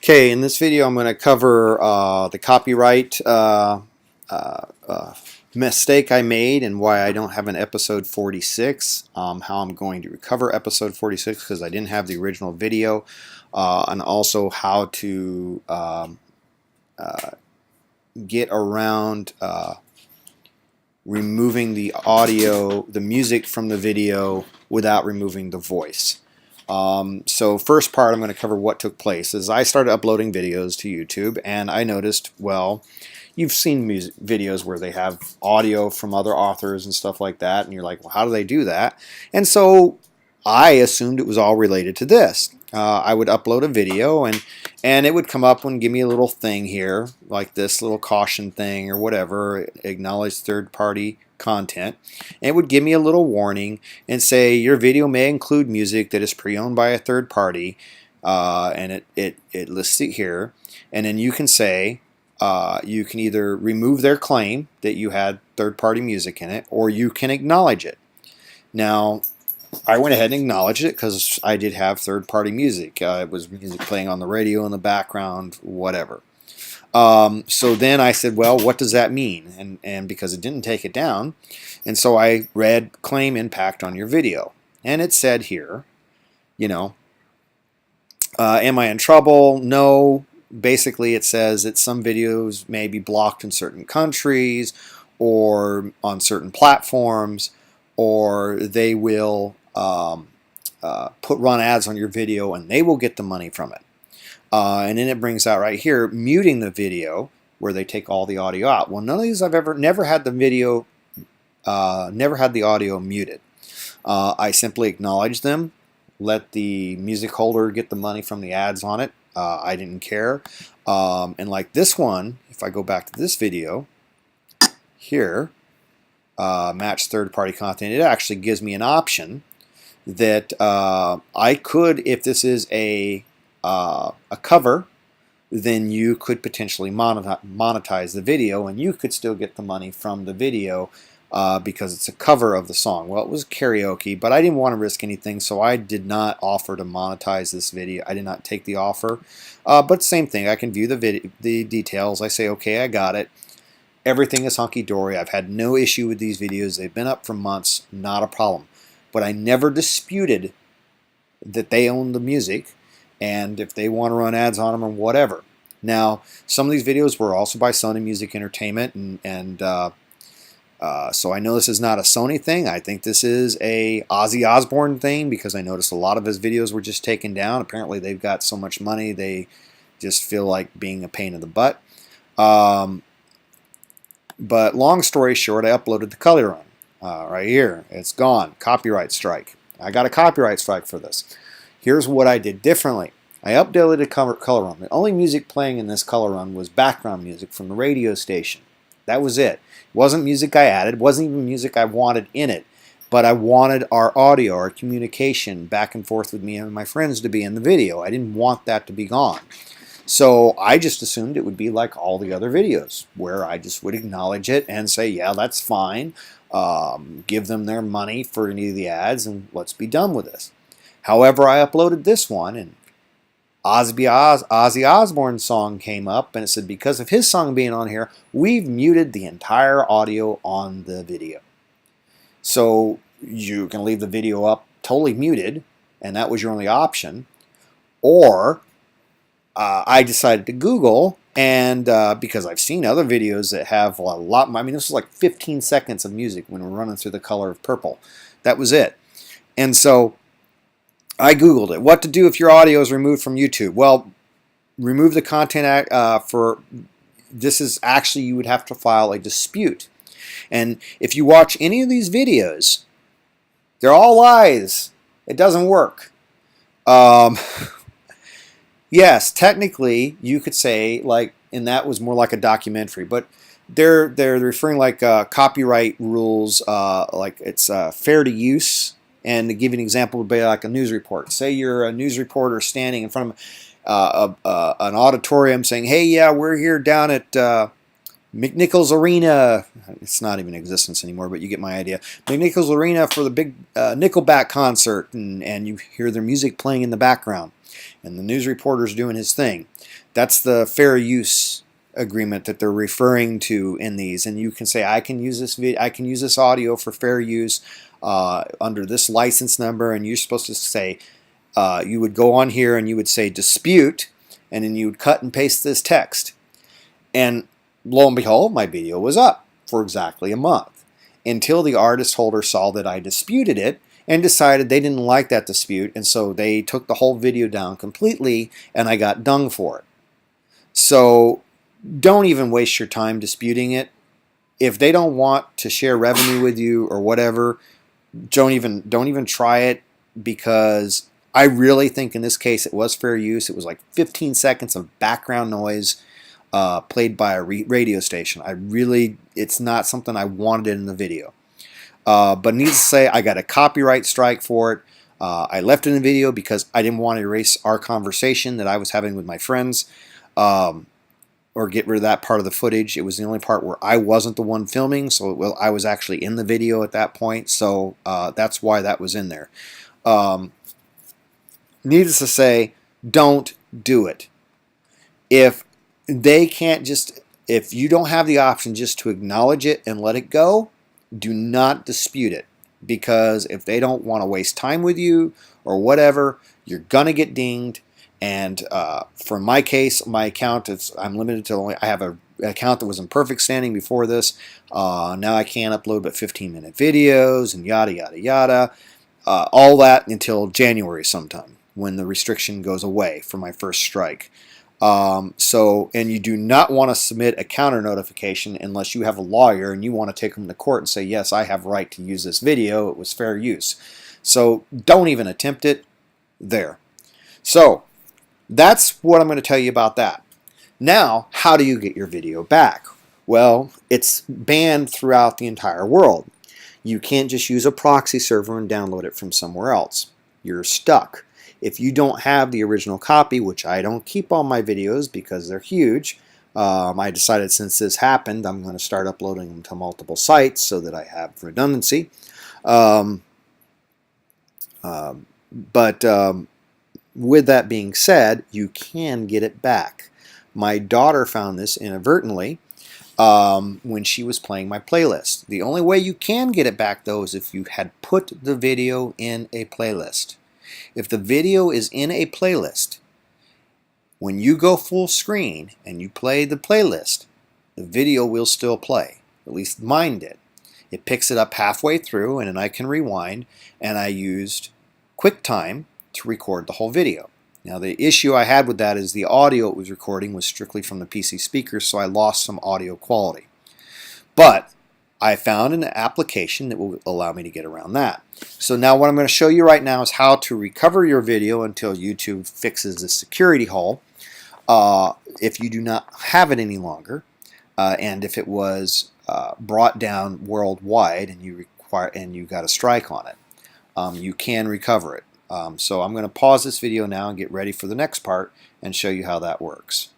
Okay, in this video I'm going to cover the copyright mistake I made and why I don't have an episode 46, how I'm going to recover episode 46 because I didn't have the original video, and also how to get around removing the audio, the music from the video without removing the voice. So first part I'm going to cover what took place is I started uploading videos to YouTube and I noticed, well, you've seen music videos where they have audio from other authors and stuff like that, and you're like, well, how do they do that? And so I assumed it was all related to this. I would upload a video and it would come up and give me a little thing here, like this little caution thing or whatever, acknowledge third-party content. And it would give me a little warning and say your video may include music that is pre-owned by a third party, and it lists it here. And then you can say, you can either remove their claim that you had third-party music in it, or you can acknowledge it. Now, I went ahead and acknowledged it because I did have third-party music. It was music playing on the radio in the background, whatever. So then I said, well, what does that mean? And because it didn't take it down, and so I read claim impact on your video. And it said here, you know, am I in trouble? No. Basically, it says that some videos may be blocked in certain countries or on certain platforms, or they will run ads on your video and they will get the money from it. And then it brings out right here, muting the video, where they take all the audio out. Well, none of these never had the video, never had the audio muted. I simply acknowledged them, let the music holder get the money from the ads on it. I didn't care. And like this one, if I go back to this video here, match third-party content, it actually gives me an option that I could, if this is a cover, then you could potentially monetize the video and you could still get the money from the video because it's a cover of the song. Well, it was karaoke, but I didn't want to risk anything, so I did not offer to monetize this video. I did not take the offer, but same thing. I can view the details. I say, okay, I got it. Everything is hunky-dory. I've had no issue with these videos. They've been up for months, not a problem. But I never disputed that they own the music and if they want to run ads on them or whatever. Now, some of these videos were also by Sony Music Entertainment, and so I know this is not a Sony thing. I think this is a Ozzy Osbourne thing because I noticed a lot of his videos were just taken down. Apparently they've got so much money they just feel like being a pain in the butt. But long story short, I uploaded the color run right here. It's gone. Copyright strike. I got a copyright strike for this. Here's what I did differently. I updated the color run. The only music playing in this color run was background music from the radio station. That was it. It wasn't music I added. It wasn't even music I wanted in it. But I wanted our audio, our communication back and forth with me and my friends to be in the video. I didn't want that to be gone. So I just assumed it would be like all the other videos, where I just would acknowledge it and say, yeah, that's fine. Give them their money for any of the ads, and let's be done with this. However, I uploaded this one, and Ozzy Osbourne's song came up, and it said, because of his song being on here, we've muted the entire audio on the video. So you can leave the video up totally muted, and that was your only option. Or I decided to Google, and because I've seen other videos that have a lot, I mean, this was like 15 seconds of music when we're running through The Color of Purple. That was it. And so I Googled it. What to do if your audio is removed from YouTube? Well, remove the content for this is actually, you would have to file a dispute. And if you watch any of these videos, they're all lies. It doesn't work. Yes, technically you could say, like, and that was more like a documentary, but they're referring like copyright rules, like it's fair to use. And to give you an example, would be like a news report. Say you're a news reporter standing in front of an auditorium saying, hey, yeah, we're here down at McNichols Arena. It's not even in existence anymore, but you get my idea. McNichols Arena for the big Nickelback concert, and you hear their music playing in the background. and the news reporter's doing his thing. That's the fair use agreement that they're referring to in these, and you can say I can use this audio for fair use under this license number, and you're supposed to say you would go on here and you would say dispute, and then you would cut and paste this text, and lo and behold, my video was up for exactly a month until the artist holder saw that I disputed it and decided they didn't like that dispute, and so they took the whole video down completely, and I got dung for it. So don't even waste your time disputing it. If they don't want to share revenue with you or whatever, don't even try it, because I really think in this case it was fair use. It was like 15 seconds of background noise played by a radio station. It's not something I wanted in the video. But needless to say, I got a copyright strike for it. I left it in the video because I didn't want to erase our conversation that I was having with my friends, or get rid of that part of the footage. It was the only part where I wasn't the one filming, so I was actually in the video at that point, so that's why that was in there. Needless to say, don't do it. If you don't have the option just to acknowledge it and let it go, do not dispute it, because if they don't want to waste time with you or whatever, you're gonna get dinged. And for my case, my account I'm limited to I have an account that was in perfect standing before this. Now I can't upload but 15-minute videos and yada yada yada. All that until January sometime, when the restriction goes away for my first strike. And you do not want to submit a counter notification unless you have a lawyer and you want to take them to court and say, yes, I have right to use this video. It was fair use. So don't even attempt it there. So that's what I'm going to tell you about that. Now, how do you get your video back? Well, it's banned throughout the entire world. You can't just use a proxy server and download it from somewhere else. You're stuck. If you don't have the original copy, which I don't keep all my videos because they're huge, I decided since this happened, I'm going to start uploading them to multiple sites so that I have redundancy. With that being said, you can get it back. My daughter found this inadvertently when she was playing my playlist. The only way you can get it back, though, is if you had put the video in a playlist. If the video is in a playlist, when you go full screen and you play the playlist, the video will still play. At least mine did. It picks it up halfway through, and then I can rewind, and I used QuickTime to record the whole video. Now the issue I had with that is the audio it was recording was strictly from the PC speakers, so I lost some audio quality. But I found an application that will allow me to get around that. So now what I'm going to show you right now is how to recover your video until YouTube fixes the security hole. If you do not have it any longer, and if it was brought down worldwide and you got a strike on it, you can recover it. So I'm going to pause this video now and get ready for the next part and show you how that works.